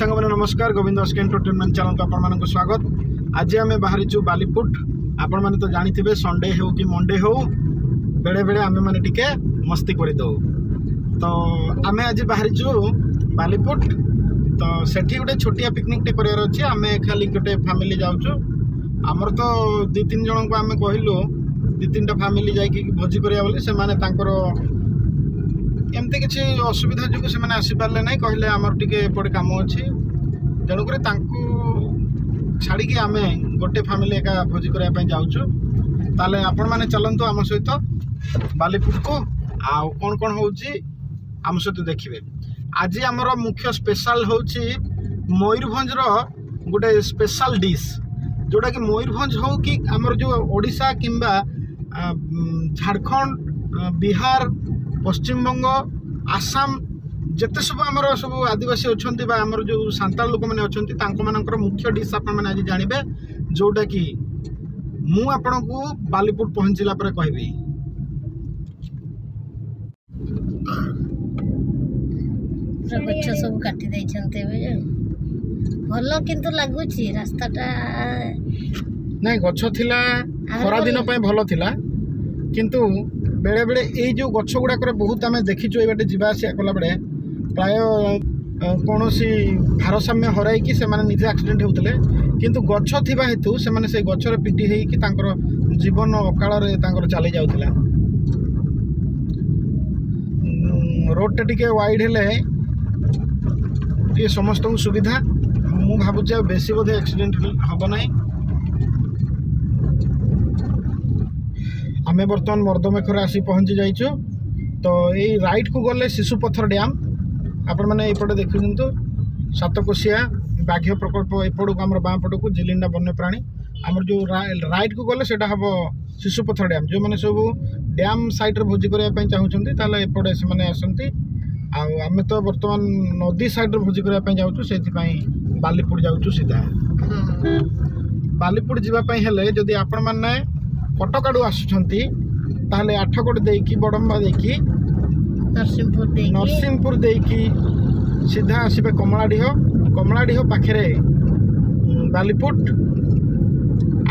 सांग मैंने नमस्कार गोविंद एंटरटेनमेंट चैनल को आपण मानक स्वागत। आज आम बाहरी बालीपुट आपण मैंने तो जानी थे संडे हो कि मंडे हो बेले बेले आम मैंने टिके मस्ती करदे तो आम आज बाहरी बालीपुट तो सेठी गोटे छोटिया पिकनिक टे करार अच्छे आम खाली गोटे फैमिली जाऊँ आमर तो दु तीन जन को आम कहलु दु तीन फैमिली जाकि भोजी करा बोली से एमती किसी असुविधा जो से आसीपारे ना कहले आमर टे एपटे कम अच्छी तेणुक छाड़ी आम गोटे फैमिली एका भोजी करने जाऊँ ताले आपण मैंने चलतु आम सहित बालीपुट को आउ कौन कौन हो आम सहित देखिए। आज आमर मुख्य स्पेशल हूँ मयूरभंज गोटे स्पेशल डिश जोटा कि मयूरभंज हो कि आमर जो ओडिशा किंबा झारखंड बिहार पश्चिमबंग आसाम जिते सब आमर सब आदिवासी अच्छा आमर जो सांताल लोक मैंने अच्छा मुख्य डिश आप आज जानवे जोटा कि मु आपण को बालीपुर पहुँचला कहबी। गछ सब काटी भल किंतु लगुच रास्ताटा नहीं गछ थिला खरा दिन भल थिला किंतु बेले बेले ये जो गछ गुड़ाक बहुत आम देखीचु ये बाटे जावास कला बेले प्राय कौन भारसाम्य हरई से निजे एक्सीडेंट होते किंतु गछ थिबा हेतु से गछर पिटी होइकि तांकर जीवन अकाल चली जाउतिला। रोड टे वाइड हेले ये समस्त सुविधा मु भावुचे बेसी बोधे एक्सीडेंट हम ना। आमे बर्तमान मर्दमेखर आसी पहुँची जाइछु तो ये राइट को गले शिशुपथर डैम आपण मैंने एपटे देखु सातकोशिया बाघ्य प्रकल्प एपट को आम बाँ पट को जिलिंडा वन्यप्राणी आमर जो राइट को गले सेटा हम शिशुपथर डैम जो मैंने सब डैम साइड भोजी करने चाहते ताले एपटे से आसती आम तो बर्तमान नदी साइड भोजी करने जाऊँ से बालीपुर जाऊँ सीधा बालीपुर जावाई हेले जदि आपण मैंने कटक आड़ू आसुंच ताहले आठगड़ देकी बड़म्बा देकी नरसिंहपुर देकी सीधा आसबे कमलाडीह पाखे बालीपुट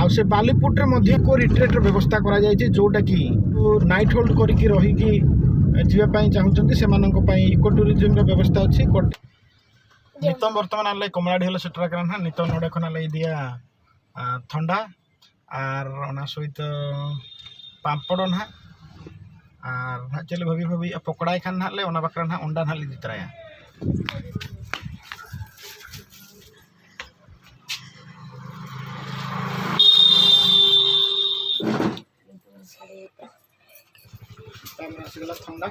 आ से बालीपुट रे को रिट्रेट व्यवस्था करा जायछि जोटा कि नाइट होल्ड करिकी रहिकी जीवाई चाहूँगी से इको टूरिज्म व्यवस्था अच्छी नितम बर्तमान आले कमलाडीह सेटरा करना नितम नड़ेखना लगे दिया ठंडा आर ओना सहित पापड़ ना आर चले भाभी भाभी पकड़ा खान ना ले ओना बकरा ना अंडा ना ली दितराया ठंडा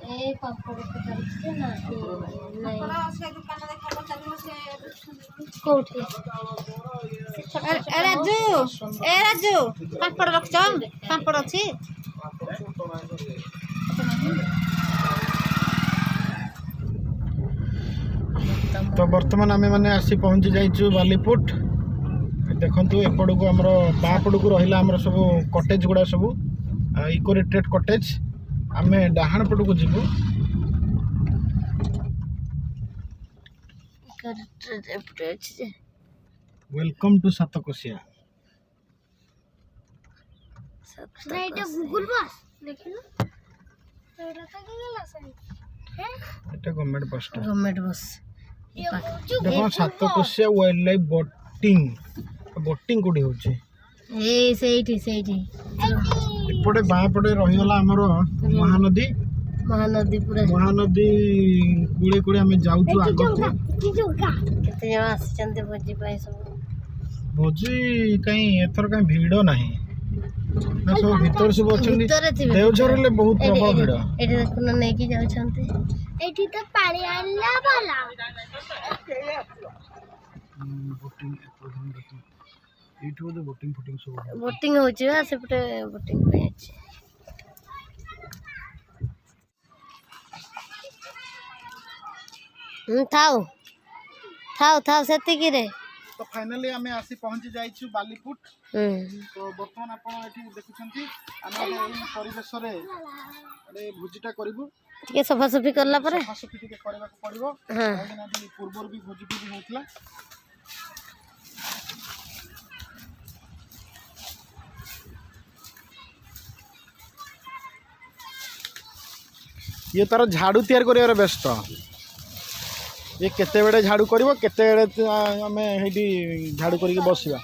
ए पापड़ के ना नहीं कोठी ए राजू पापड़ रखछ पापड़ अछि तो बर्तमान आमे माने आसी पहुँची जाइछु बालीपुट देखंतु एपड़ को हमर बापड़ को रहिला हमर सब कॉटेज गुडा सब इको रिट्रेट कॉटेज आमे डाहाण पट को जीवु वेलकम टू सातकोशिया गूगल बस एटा गवर्नमेंट बस देखो सातकोशिया वाइल्ड लाइफ बोटिंग कोडी होचे ए सेठी एपटे बाँ पटे रहीगला आमर महानदी पूरा महानदी कूड़े कूड़े आम जाऊँ आग केते जण आछंते भोजी पाई सब भोजी कहीं एथर कहीं भीड़ नहीं ना सब भीतर सब अछंती देवझर ले बहुत प्रबल भीड़ एठी देखुन नै कि जाउ छंते एठी तो पानी आला वाला बोटिंग एठो बोटिंग फुटिंग सब बोटिंग होची बा सेपटे बोटिंग पे अछि थाओ थाओ थाओ सेति कि रे तो फाइनली आम आसी पहुंची जाइछु बालीपुट। तो बर्तमान आपण एठी देखुछंती आमे एई परिवेश रे अरे भोजीटा करिवु टिके सफा सफी करला परे सफा सफी टिके करबा को पड़िबो। हां काहेना कि पूर्वर भी भोजी भी होतला। ये तार झाड़ू तैयार कर व्यस्त ये केते बेड़े झाड़ू करिवो केते बेड़े आमे हेडी झाड़ू करिके बसिबा।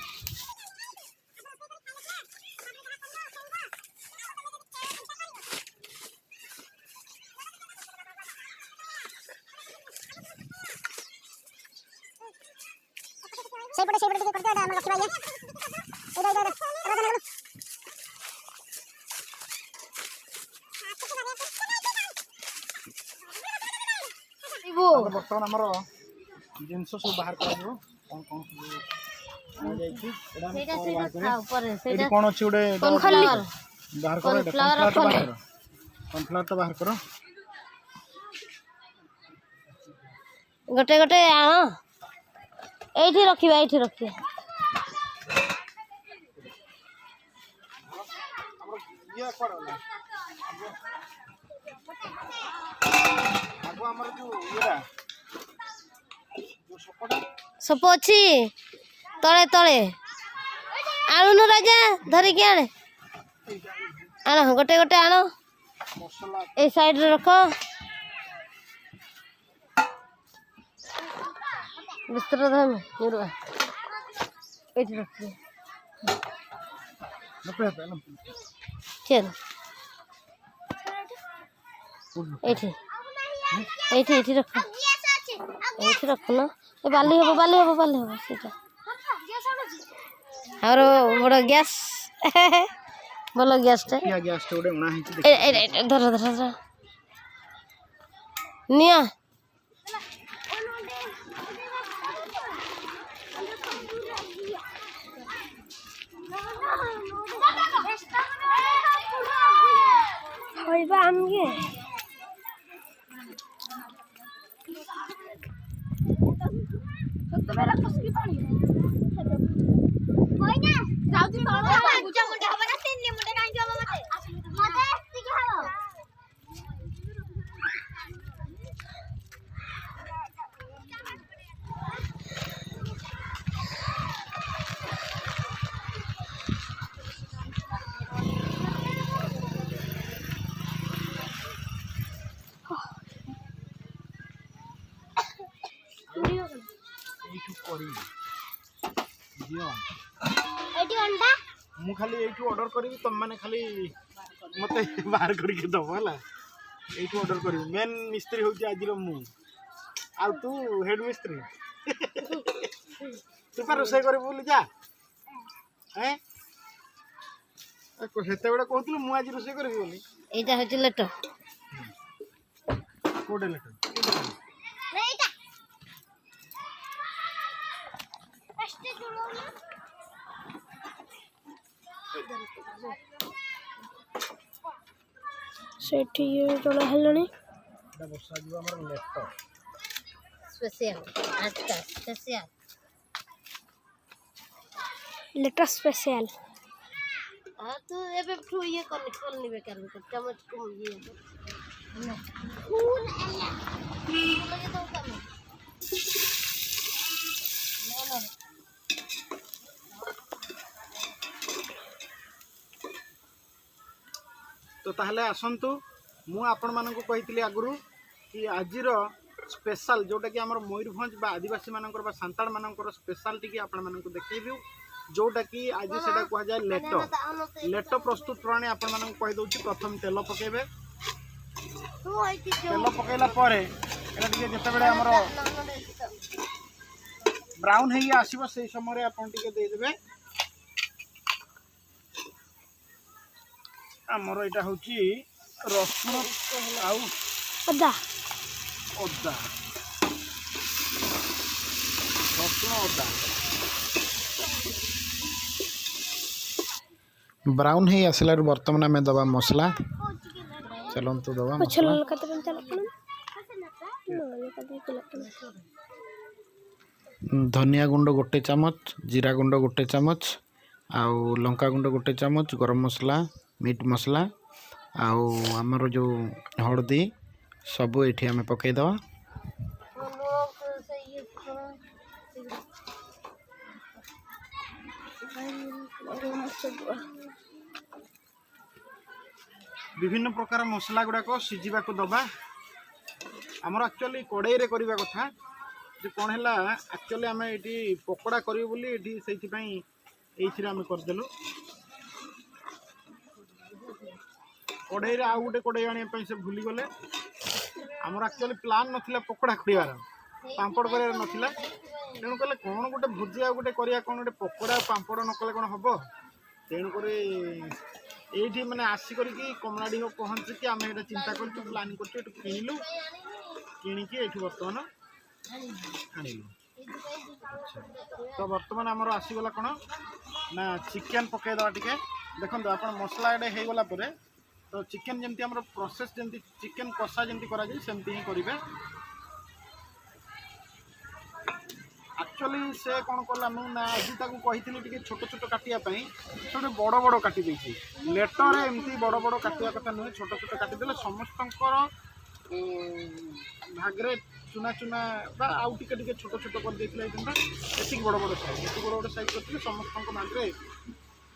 बर्तमान आमर जिनस सब बाहर कर कौन कौन कौन अच्छे गोटे बाहर कर कॉर्नफ्लावर तो बाहर कर गोटे गोटे आण एठी रखिबा ये पड़ला आगो हमर जो येरा जो सपोटा सप अछि तळे तळे आणुनु राजा धरि के आणे आण गोटे गोटे आण मसाला ए साइड रे रख बिस्तर धम निरुआ एठी रख नपे न चल एठी एठी एठी रख एठी रख ना ए बाली हो सीधा और बड़ गैस बोलो गैस टे या गैस टे ओडे उना हिच ए धर धर धर निया होइबा हमगे तो मेरा कसकी पानी कोई ना जाउती तोड़ पूजा मुंडा हबा ना तीन मुंडा काई जमा मते टिके हालो एठू करी दियो एटी अंडा मु खाली एठू ऑर्डर करी तुम माने खाली मते बाहर करके दबो हला एठू ऑर्डर करी मेन मिस्त्री होची आज रो मु आ तू हेड मिस्त्री तू पर रोसे करे बोली जा हैं को हेते बेडा कहतलु मु आज रोसे करबी बोली एटा होची लेटो कोडे लेटर रेटा एस्टे जुड़ो ना सेठी ये जणा हलणी एटा बसा जो हमर लेटर स्पेशल आज का स्पेशल लेटर स्पेशल हां तो एबे ठू ये कर निबे कर चम्मच को ये फूल एला लगे तो कर ना तो ताहले आसंतु मु आपण मानक कहितली आगुरु कि आजिर स्पेशल जोटा कि आमर मयूरभंज बा आदिवासी मानकर बा सांताड़ मानकर स्पेशलिटी की आपण मानक देखैबु जोटा कि आज सेटा कह जाय लेटो लेटो प्रस्तुत प्रणाली आपण मानक कहि दउची प्रथम तेल पकेबे तेल पकेला परे एटा टिके जते बेले हमर ब्राउन हेई आसीबो सेही समय रे आपण टिके दे देबे आमर एटा होची रसुन आउ अदा अदा रसुन अदा ब्राउन है आसला बर्तमान आम दबा मसला चलतु दबा मसला धनिया गुंड गोटे चामच, जीरा गुंड गोटे चामच, आउ लंका गुंड गोटे चामच, गरम मसला, मीट मसला आउ आमर जो हळदी सब ये आम पकईदवा। विभिन्न प्रकार मसला गुड़ाक सीझा दबा। आमर एक्चुअली कड़ाई रे करबा कथा जे कौन है एक्चुअली आम ये पकोड़ा करूँ बोली ये आम करदेलु। कड़ाई रे आउ गोटे कड़ाई आने से भूली गले। आमर एक्चुअली प्लान नथिला पकोड़ा करार पांपड़ करार नथिला तेणु कले कौन गोटे भोजी आ गोटे करिया कौन गोटे पकोड़ा पांपड़ न कले कौन हम तेणुक ये मैंने आसिक कमलाड़ी पहुँचिकी आम ये चिंता कर प्लानिंग कर किणिलु किणिकी ये बर्तमान आणिलु। तो बर्तमान आमर आसीगला कौन ना चिकेन पकईदवा टे देखो आप मसला एडे हो गला तो चिकेन जमती आमर प्रोसेस जमती चिकेन कषा जमती करा जाए सेमती ही करेंगे। एक्चुअली से कौन कला ना आज कही छोट छोट काटापी छोटे बड़ बड़ काटी लेटर एमती बड़ बड़ काटा कथा नुहे छोट छोट काटिदे समस्त भाग्रे चुना चुना आउ टे छोट छोट कर ये बड़ बड़ साइज ये बड़ बड़ साइज करते समस्त भाग्रे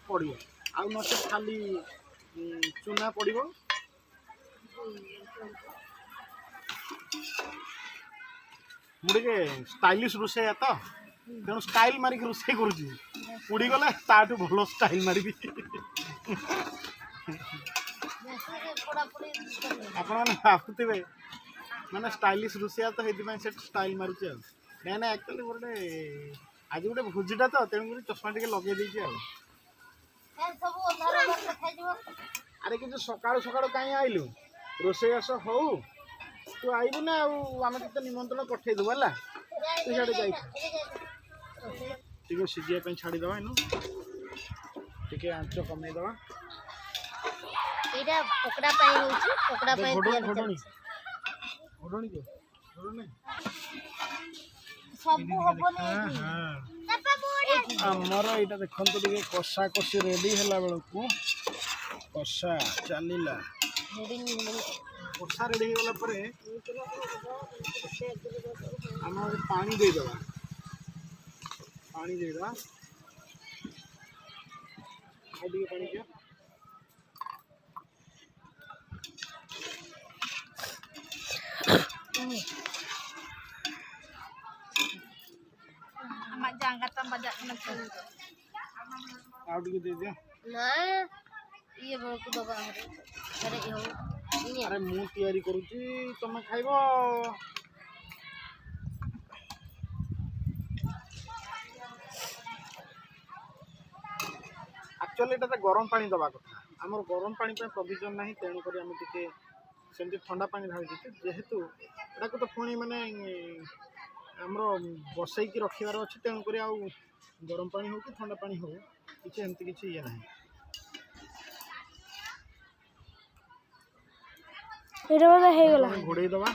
पड़ो आउ नचे खाली चुना पड़ो। मुझे स्टाइलिश रोषे तो तेणु स्टाइल मारिक रोषे करुड़ी गले ताठू भल स्टाइल मारि आप भावुवे मैंने स्टाइलिश रोषिया तो ये स्टाइल मारुचे ना एक्चुअली गोटे आज गोटे भोजीटा तो तेणुक चश्मा टे लगे देती। अरे कि सका सका कहीं आइलु रोषेईस हो तू आईबू ना आम तो निमंत्रण पठेदेबू है तू सियाड़े जा सीझा छाड़ीदे इन टे आंच कमेदवा। आमर यहाँ देखो टे कषा कषि रेडी है बेलू कषा चलला कषा रेडी हो गला आम पानी देदेवा पानी देदेवा पानी दिया अरे मु तैयारी करुची तुम खाइब एक्चुअली ये गरम पानी दबा कथा आमर गरम पानी प्रोविजन ना तेणुक आम टे सेमती ठंडा पानी ढाली जेहेतु यहाँ तो पुणी माने आमर बसईकी रखार अच्छे तेणुक गरम पानी हो कि ठंडा पानी हो कि एमती किसी ये ना घोड़े दवा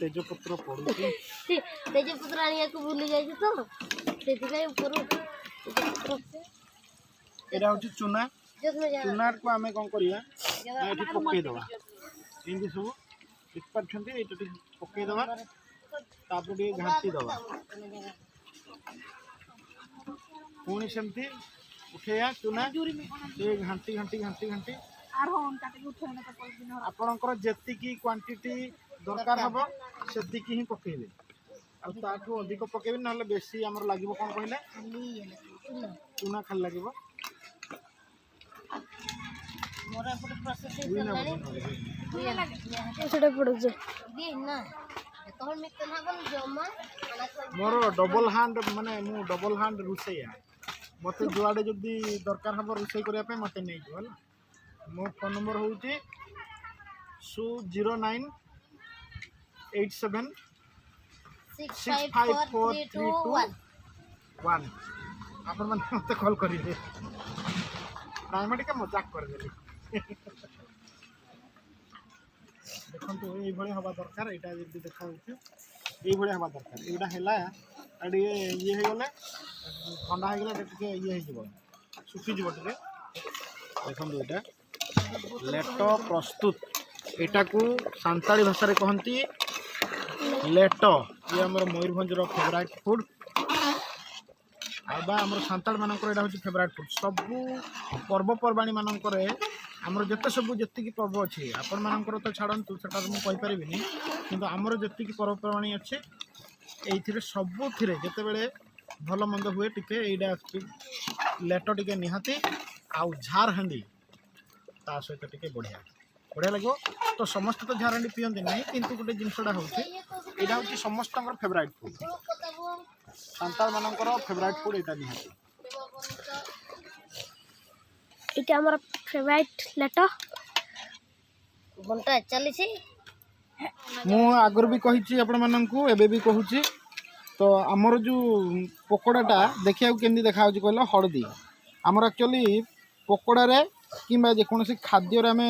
तेजपत्र पड़ू तेजपत्र आने को भूली जाए तो यहाँ हूँ चूना चूना को आम कौन करवा पकईदवा एमती सब देखिए ये पकईदवा तापर घाटी दवा पुणी सेमती उठेया चूना ये घाटी घाटी घाटी घाटी आपणकर जी क्वांटिटी दरकार हम से ही पकईबे आठू अधिक पकईबे ना बेसी आमर लगे कौन कहले चूना खाली लगे ତୋର ମିତ ନା ବଲ ଜମା मोर डबल हैंड माने मु डबल हैंड रुसैया मते जुआडे जदी दरकार हम रुसै करिया पे मते नै जो हला मो फोन नंबर होउची 00987 654321 1 अपन मन मते कॉल करी दे नाइमा टिके मजाक कर देली देखो तो ये भले हवा दरकार एटा जदी देखा होची ये भले हवा दरकार एटा हैला अडी ये हे गले ठंडा हे गले टिके ये हे जीवो सुखी जीवो टिके देखो एटा लेटो प्रस्तुत एटा को सांताली भाषा रे कहंती लेटो ये हमर मयूरभंज रो फेवरेट फूड आबा हमर सांताल मानकर एटा होची फेवरेट फूड सब पर्वपर्वाणी मानकर आमर जिते सब जी पर्व अच्छे आपण मानकर तो छाड़ू से कही पारि कि आमर जी पर्वपर्वाणी अच्छे ये सबुथ जिते बड़े भल मंद हुए टिके लेट टिके निहाती आउ झार हांडी ता सहित टिके बढ़िया बढ़िया लगे तो समस्त तो झार हांडी पियंती ना किंतु गोटे जिनसटा हूँ यहाँ हूँ समस्त फेवरेट फूड सांताल मानकर फेवरेट फूड यहाँ निहाती এটা আমার ফেভারিট লেটো ঘন্টা 40 मु आगर भी कही आपण मानू एबे भी कहूँ तो आमर जो पकोड़ाटा देखा केमती देखा कहल हलदी आमर एक्चुअली पकोड़े कि जेकोसी खाद्य आम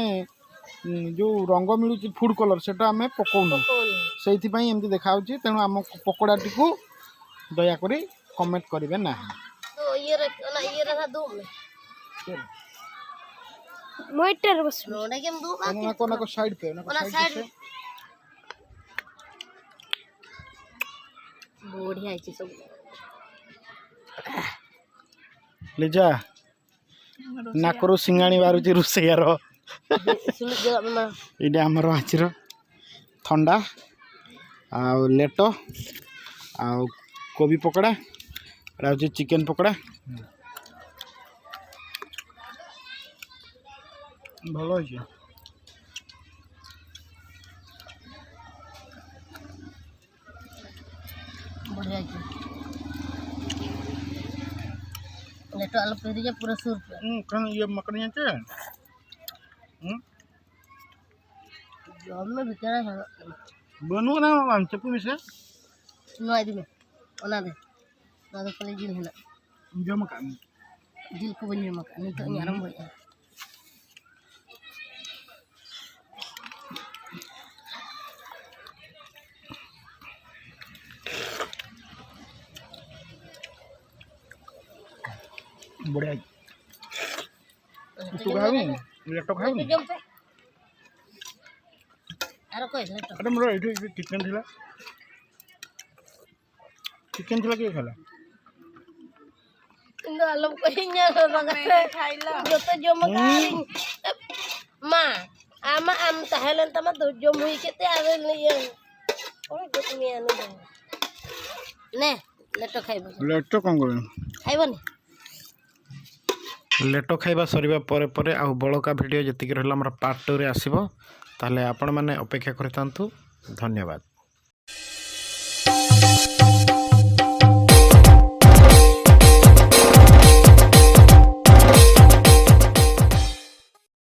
जो रंग मिलूँ फूड कलर से आम पकाउनु से एमती देखा तेणु आम पकोड़ाटी को दयाकोरी कमेंट करेंगे ना तो ये रहा दो में মইটার বস रोड़ा के दो ना को साइड पे ना साइड बढ़िया है सब लिजा नाकरो सिंगाणी बारुची रुसैयार सुन जो मामा इडा हमर आचिर ठंडा आ लेटो आ कोबी पकोड़ा एटा होची चिकन पकोड़ा भलो होइए बढ़िया है लेटो आलू पेरी जा पूरा सूर पे कन ये मकनिया के जो में बिचारा है बनु ना हम चप्पू में से सुनो आई में ओना दे ना तो पले जिल है ना जो मकान जिल को बन मका नहीं तो आराम हो जाए बढ़िया तू खाऊ लेटो खाऊ आरो कोई लेटो अरे मोर एठी चिकन थिला के खाला इंदो आलम कहिnya रगते खाइला जतो जम कारिंग मा आमा आम tahelen tama do jom hui kete are liye ओरे गोत में आनु ने लेटो खाइबो लेटो कोन करे खाइबो ने लेटो खाइबा सरिबा परे परे आ बळका वीडियो जतिक रहला हमर पार्ट 2 रे आसीबो ताले आपण माने अपेक्षा करतांतु धन्यवाद।